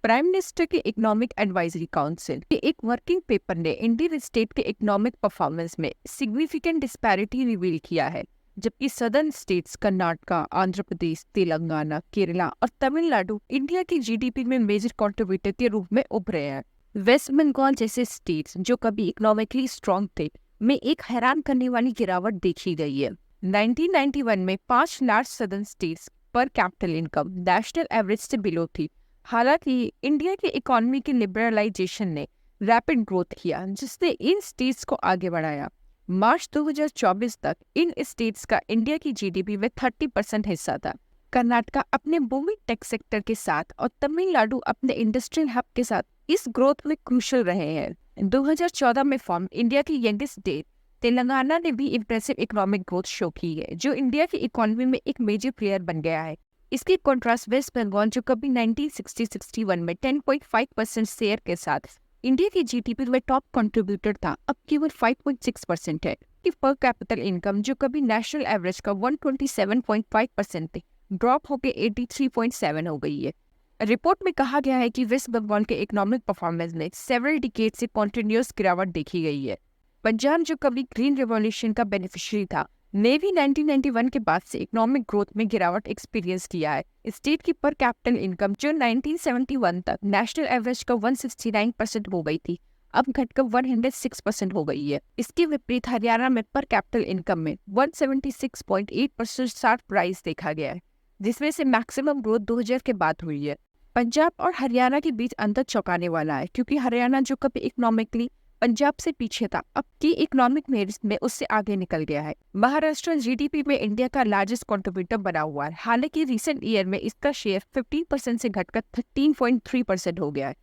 Prime minister के economic advisory council के एक वर्किंग पेपर ने इंडियन स्टेट के इकोनॉमिक परफॉर्मेंस में सिग्निफिकेंट डिस्पैरिटी रिवील किया है, जबकि सदर्न स्टेट्स कर्नाटका, आंध्र प्रदेश, तेलंगाना, केरला और तमिलनाडु इंडिया की जीडीपी में मेजर कंट्रीब्यूटर के रूप में उभरे हैं। वेस्ट बंगाल जैसे स्टेट्स जो कभी इकोनॉमिकली स्ट्रांग थे में एक हैरान करने वाली गिरावट देखी गई है। 1991 में 5 लार्ज सदर्न स्टेट्स पर कैपिटल इनकम नेशनल एवरेज से बिलो थी। हालांकि इंडिया की इकोनॉमी के लिबरलाइजेशन ने रैपिड ग्रोथ किया, जिसने इन स्टेट्स को आगे बढ़ाया। मार्च 2024 तक इन स्टेट्स का इंडिया की जीडीपी में 30% हिस्सा था। कर्नाटका अपने बूमिंग टेक सेक्टर के साथ और तमिलनाडु अपने इंडस्ट्रियल हब के साथ इस ग्रोथ में क्रूशल रहे हैं। 2014 में फॉर्म इंडिया की यंगेस्ट स्टेट तेलंगाना ने भी इम्प्रेसिव इकोनॉमिक ग्रोथ शो की है, जो इंडिया की इकोनॉमी में एक मेजर प्लेयर बन गया है। इसके कॉन्ट्रास्ट वेस्ट बंगाल, जो कभी 1960-61 में 10.5% शेयर के साथ इंडिया की जीडीपी में टॉप कंट्रीब्यूटर था, अब केवल 5.6% है। कि पर कैपिटल इनकम, जो कभी नेशनल एवरेज का 127.5% थी, ड्रॉप होकर 83.7 हो गई है। रिपोर्ट में कहा गया है कि वेस्ट बंगाल के इकोनॉमिक परफॉर्मेंस में सेवरल डिकेड से कॉन्टिन्यूअस गिरावट देखी गई है। पंजाब, जो कभी ग्रीन रिवॉल्यूशन का बेनिफिशियरी था, ने भी 1991 के बाद से इकोनॉमिक ग्रोथ में गिरावट एक्सपीरियंस किया है। स्टेट की पर कैपिटल इनकम, जो 1971 तक नेशनल एवरेज का 169% हो गई थी, अब घटकर 106% हो गई है। इसके विपरीत हरियाणा में पर कैपिटल इनकम में 176.8% शार्प राइज देखा गया है, जिसमें से मैक्सिमम ग्रोथ 2000 के बाद हुई है। पंजाब और हरियाणा के बीच अंतर चौंकाने वाला है, क्योंकि हरियाणा, जो कभी इकोनॉमिकली पंजाब से पीछे था, अब की इकोनॉमिक मेरिट में उससे आगे निकल गया है। महाराष्ट्र जीडीपी में इंडिया का लार्जेस्ट कंट्रीब्यूटर बना हुआ है। हालांकि रिसेंट ईयर में इसका शेयर 15% से घटकर 13.3% हो गया है।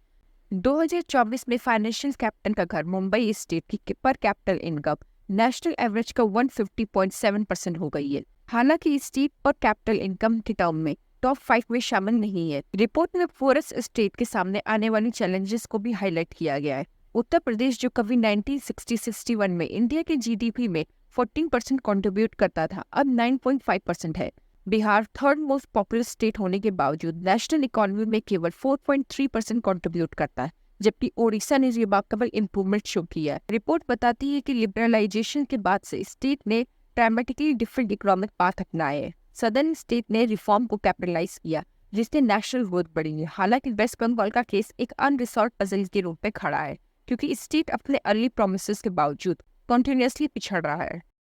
2024 में फाइनेंशियल कैपिटल का घर मुंबई स्टेट की पर कैपिटल इनकम नेशनल एवरेज का 150.7% हो गई है। हालांकि स्टेट पर कैपिटल इनकम के टर्म में टॉप 5 में शामिल नहीं है। रिपोर्ट में फॉरेस्ट स्टेट के सामने आने वाली चैलेंजेस को भी हाईलाइट किया गया है। उत्तर प्रदेश, जो कभी 1960-61 में इंडिया के जीडीपी में 14% कंट्रीब्यूट करता था, अब 9.5% है। Bihar third most popular state होने के बावजूद नेशनल इकोनॉमी में केवल 4.3% कंट्रीब्यूट करता है, जबकि ओडिशा ने रिमार्केबल इंप्रूवमेंट शो किया है। रिपोर्ट बताती है कि लिबरलाइजेशन के बाद से स्टेट ने ड्रामेटिकली डिफरेंट इकोनॉमिक पाथ अपनाए हैं। सदर्न स्टेट ने रिफॉर्म को कैपिटलाइज किया, जिससे नेशनल ग्रोथ बढ़ी है। हालांकि वेस्ट बंगाल का केस एक अनरिजॉल्व्ड पजल के रूप में खड़ा है, क्योंकि स्टेट अपने अर्ली प्रोमिसेस के बावजूद कंटिन्यूअसली पिछड़ रहा है।